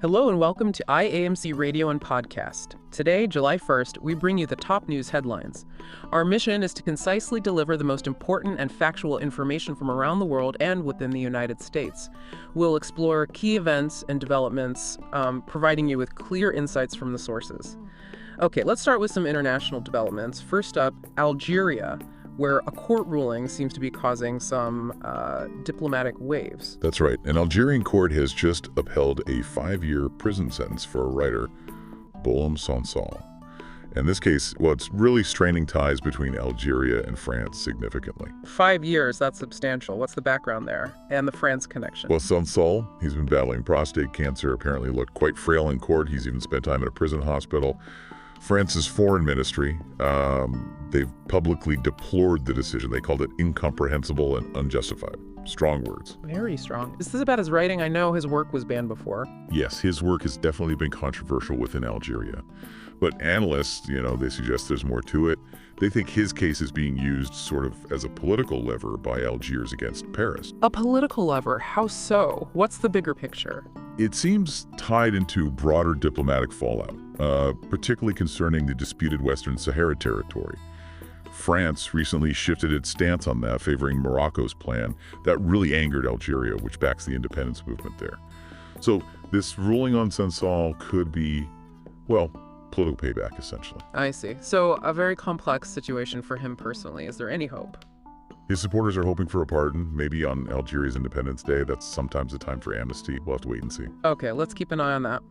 Hello and welcome to IAMC Radio and Podcast. Today, July 1st, we bring you the top news headlines. Our mission is to concisely deliver the most important and factual information from around the world and within the United States. We'll explore key events and developments, providing you with clear insights from the sources. Okay, let's start with some international developments. First up, Algeria, where a court ruling seems to be causing some diplomatic waves. That's right. An Algerian court has just upheld a 5-year prison sentence for a writer, Lome. In this case, well, it's really straining ties between Algeria and France significantly. 5 years, that's substantial. What's the background there? And the France connection? Well, Sonsol, he's been battling prostate cancer, apparently looked quite frail in court. He's even spent time in a prison hospital. France's foreign ministry, they've publicly deplored the decision. They called it incomprehensible and unjustified. Strong words. Very strong. Is this about his writing? I know his work was banned before. Yes, his work has definitely been controversial within Algeria. But analysts, they suggest there's more to it. They think his case is being used sort of as a political lever by Algiers against Paris. A political lever? How so? What's the bigger picture? It seems tied into broader diplomatic fallout, particularly concerning the disputed Western Sahara territory. France recently shifted its stance on that, favoring Morocco's plan. That really angered Algeria, which backs the independence movement there. So this ruling on Sonsol could be, well, political payback, essentially. I see. So a very complex situation for him personally. Is there any hope? His supporters are hoping for a pardon, maybe on Algeria's Independence Day. That's sometimes the time for amnesty. We'll have to wait and see. Okay, let's keep an eye on that.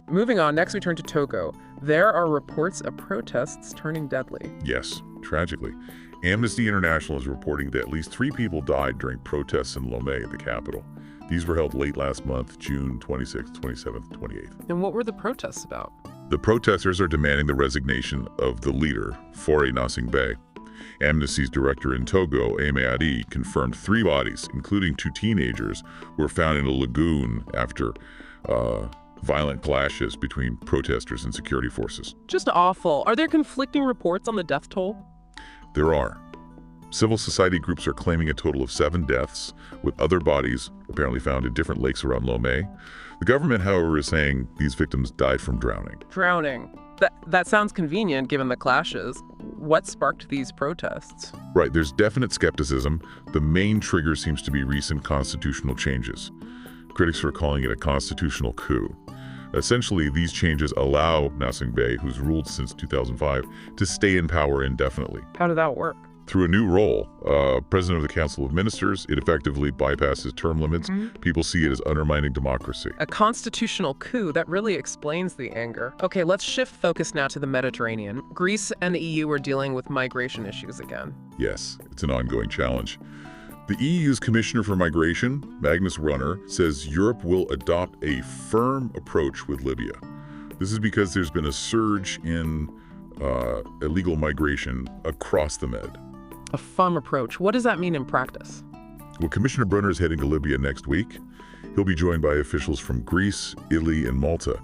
Moving on, next we turn to Togo. There are reports of protests turning deadly. Yes, tragically. Amnesty International is reporting that at least 3 people died during protests in Lome, the capital. These were held late last month, June 26th, 27th, 28th. And what were the protests about? The protesters are demanding the resignation of the leader, Gnassingbé. Amnesty's director in Togo, Adi, confirmed 3 bodies, including 2 teenagers, were found in a lagoon after violent clashes between protesters and security forces. Just awful. Are there conflicting reports on the death toll? There are. Civil society groups are claiming a total of 7 deaths, with other bodies apparently found in different lakes around Lome. The government, however, is saying these victims died from drowning. Drowning. That sounds convenient given the clashes. What sparked these protests? Right, there's definite skepticism. The main trigger seems to be recent constitutional changes. Critics are calling it a constitutional coup. Essentially, these changes allow Gnassingbé, who's ruled since 2005, to stay in power indefinitely. How did that work? Through a new role, president of the Council of Ministers, it effectively bypasses term limits. People see it as undermining democracy. A constitutional coup, that really explains the anger. Okay, let's shift focus now to the Mediterranean. Greece and the EU are dealing with migration issues again. Yes, it's an ongoing challenge. The EU's Commissioner for Migration, Magnus Runner, says Europe will adopt a firm approach with Libya. This is because there's been a surge in illegal migration across the Med. A firm approach. What does that mean in practice? Well, Commissioner Brunner is heading to Libya next week. He'll be joined by officials from Greece, Italy, and Malta.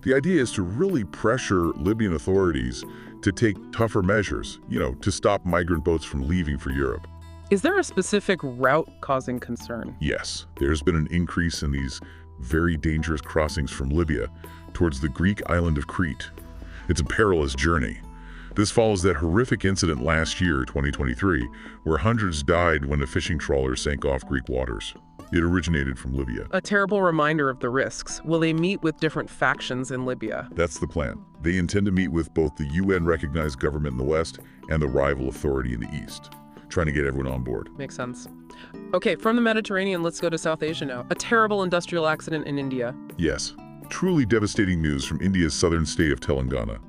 The idea is to really pressure Libyan authorities to take tougher measures, to stop migrant boats from leaving for Europe. Is there a specific route causing concern? Yes, there's been an increase in these very dangerous crossings from Libya towards the Greek island of Crete. It's a perilous journey. This follows that horrific incident last year, 2023, where hundreds died when a fishing trawler sank off Greek waters. It originated from Libya. A terrible reminder of the risks. Will they meet with different factions in Libya? That's the plan. They intend to meet with both the UN-recognized government in the West and the rival authority in the East, trying to get everyone on board. Makes sense. Okay, from the Mediterranean, let's go to South Asia now. A terrible industrial accident in India. Yes, truly devastating news from India's southern state of Telangana.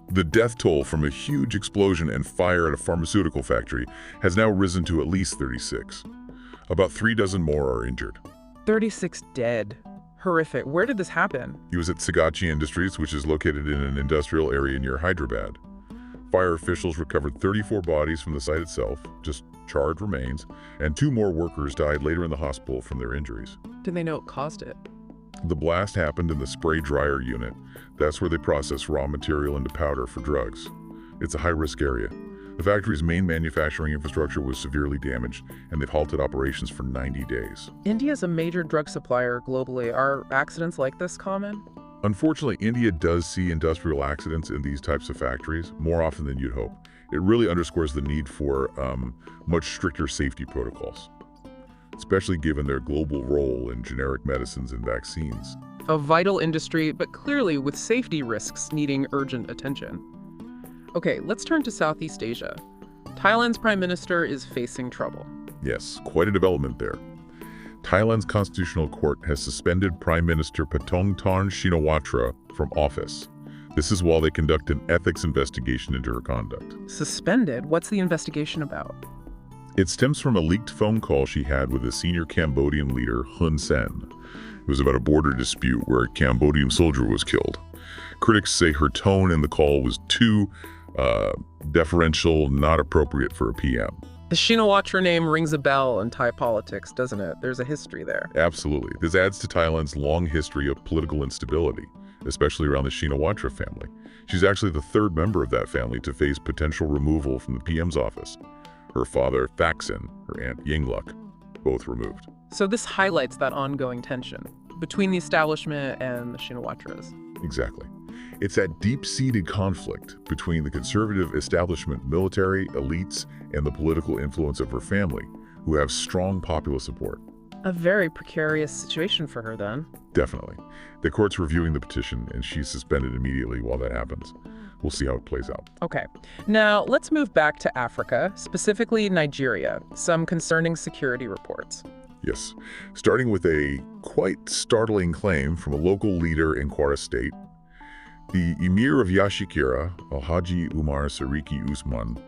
The death toll from a huge explosion and fire at a pharmaceutical factory has now risen to at least 36. About 36 more are injured. 36 dead. Horrific. Where did this happen? He was at Sagachi Industries, which is located in an industrial area near Hyderabad. Fire officials recovered 34 bodies from the site itself, just charred remains, and 2 more workers died later in the hospital from their injuries. Did they know what caused it? The blast happened in the spray dryer unit. That's where they process raw material into powder for drugs. It's a high-risk area. The factory's main manufacturing infrastructure was severely damaged, and they've halted operations for 90 days. India's a major drug supplier globally. Are accidents like this common? Unfortunately, India does see industrial accidents in these types of factories more often than you'd hope. It really underscores the need for much stricter safety protocols, especially given their global role in generic medicines and vaccines. A vital industry, but clearly with safety risks needing urgent attention. Okay, let's turn to Southeast Asia. Thailand's prime minister is facing trouble. Yes, quite a development there. Thailand's constitutional court has suspended Prime Minister Paetongtarn Shinawatra from office. This is while they conduct an ethics investigation into her conduct. Suspended? What's the investigation about? It stems from a leaked phone call she had with a senior Cambodian leader, Hun Sen. It was about a border dispute where a Cambodian soldier was killed. Critics say her tone in the call was too deferential, not appropriate for a PM. The Shinawatra name rings a bell in Thai politics, doesn't it? There's a history there. Absolutely. This adds to Thailand's long history of political instability, especially around the Shinawatra family. She's actually the third member of that family to face potential removal from the PM's office. Her father, Thaksin, her aunt, Yingluck, both removed. So this highlights that ongoing tension between the establishment and the Shinawatras. Exactly. It's that deep-seated conflict between the conservative establishment military elites and the political influence of her family, who have strong popular support. A very precarious situation for her, then. Definitely. The court's reviewing the petition, and she's suspended immediately while that happens. We'll see how it plays out. Okay. Now, let's move back to Africa, specifically Nigeria. Some concerning security reports. Yes. Starting with a quite startling claim from a local leader in Kwara State. The Emir of Yashikira, Alhaji Umar Sariki Usman,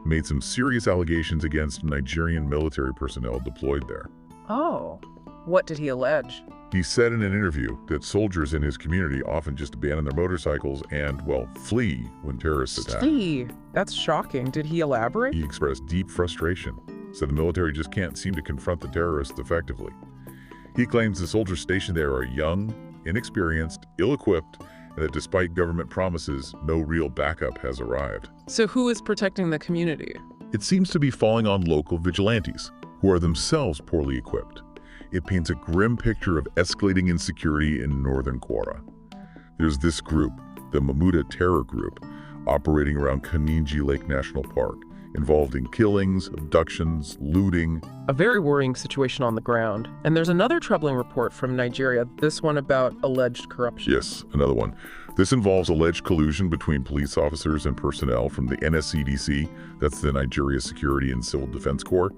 made some serious allegations against Nigerian military personnel deployed there. Oh, what did he allege? He said in an interview that soldiers in his community often just abandon their motorcycles and, well, flee when terrorists attack. Flee? That's shocking. Did he elaborate? He expressed deep frustration, said the military just can't seem to confront the terrorists effectively. He claims the soldiers stationed there are young, inexperienced, ill-equipped, and that despite government promises, no real backup has arrived. So who is protecting the community? It seems to be falling on local vigilantes, who are themselves poorly equipped. It paints a grim picture of escalating insecurity in northern Kwara. There's this group, the Mamuda Terror Group, operating around Kaninji Lake National Park, involved in killings, abductions, looting. A very worrying situation on the ground. And there's another troubling report from Nigeria, this one about alleged corruption. Yes, another one. This involves alleged collusion between police officers and personnel from the NSCDC, that's the Nigeria Security and Civil Defense Corps.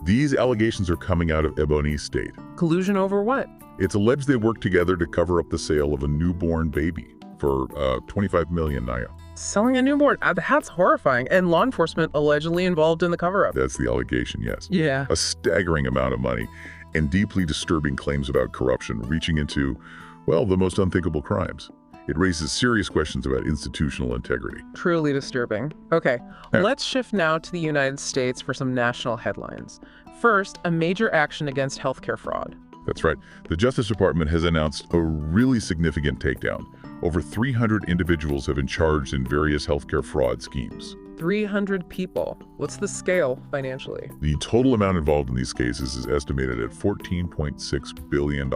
These allegations are coming out of Ebonyi State. Collusion over what? It's alleged they worked together to cover up the sale of a newborn baby for 25 million naira. Selling a newborn? That's horrifying. And law enforcement allegedly involved in the cover-up. That's the allegation, yes. Yeah. A staggering amount of money and deeply disturbing claims about corruption reaching into, well, the most unthinkable crimes. It raises serious questions about institutional integrity. Truly disturbing. Okay, let's shift now to the United States for some national headlines. First, a major action against healthcare fraud. That's right. The Justice Department has announced a really significant takedown. Over 300 individuals have been charged in various healthcare fraud schemes. 300 people. What's the scale financially? The total amount involved in these cases is estimated at $14.6 billion.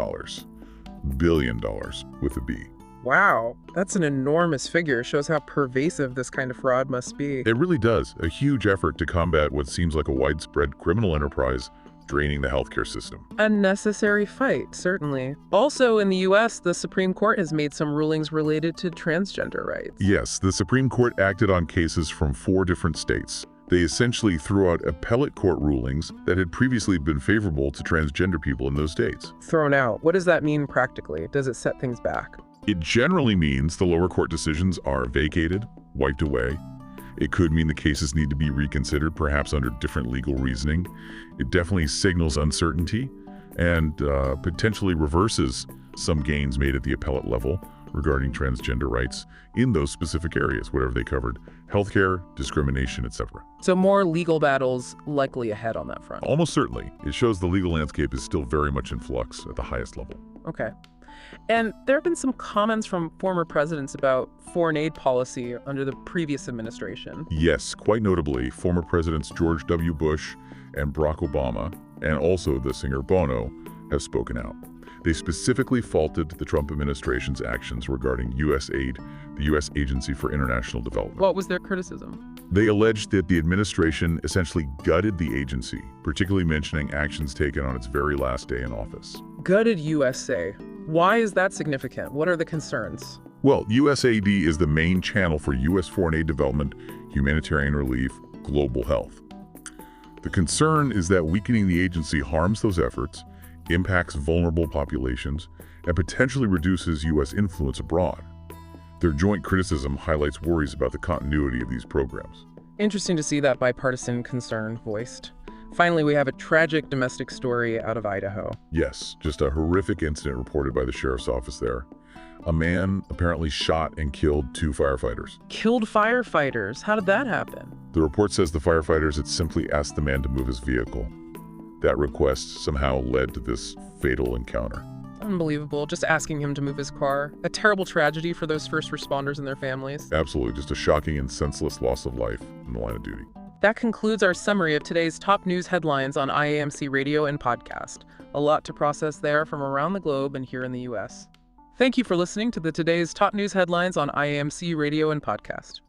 Billion dollars with a B. Wow, that's an enormous figure. Shows how pervasive this kind of fraud must be. It really does. A huge effort to combat what seems like a widespread criminal enterprise draining the healthcare system. A necessary fight, certainly. Also, in the U.S., the Supreme Court has made some rulings related to transgender rights. Yes, the Supreme Court acted on cases from 4 different states. They essentially threw out appellate court rulings that had previously been favorable to transgender people in those states. Thrown out. What does that mean practically? Does it set things back? It generally means the lower court decisions are vacated, wiped away. It could mean the cases need to be reconsidered, perhaps under different legal reasoning. It definitely signals uncertainty and potentially reverses some gains made at the appellate level regarding transgender rights in those specific areas, whatever they covered, healthcare, discrimination, etc. So more legal battles likely ahead on that front. Almost certainly. It shows the legal landscape is still very much in flux at the highest level. Okay. And there have been some comments from former presidents about foreign aid policy under the previous administration. Yes, quite notably, former Presidents George W. Bush and Barack Obama, and also the singer Bono, have spoken out. They specifically faulted the Trump administration's actions regarding U.S. aid, the U.S. Agency for International Development. What was their criticism? They alleged that the administration essentially gutted the agency, particularly mentioning actions taken on its very last day in office. Gutted USA. Why is that significant? What are the concerns? Well, USAID is the main channel for U.S. foreign aid development, humanitarian relief, global health. The concern is that weakening the agency harms those efforts, impacts vulnerable populations, and potentially reduces U.S. influence abroad. Their joint criticism highlights worries about the continuity of these programs. Interesting to see that bipartisan concern voiced. Finally, we have a tragic domestic story out of Idaho. Yes, just a horrific incident reported by the sheriff's office there. A man apparently shot and killed 2 firefighters. Killed firefighters? How did that happen? The report says the firefighters had simply asked the man to move his vehicle. That request somehow led to this fatal encounter. Unbelievable. Just asking him to move his car. A terrible tragedy for those first responders and their families. Absolutely, just a shocking and senseless loss of life in the line of duty. That concludes our summary of today's top news headlines on IAMC Radio and Podcast. A lot to process there from around the globe and here in the U.S. Thank you for listening to today's top news headlines on IAMC Radio and Podcast.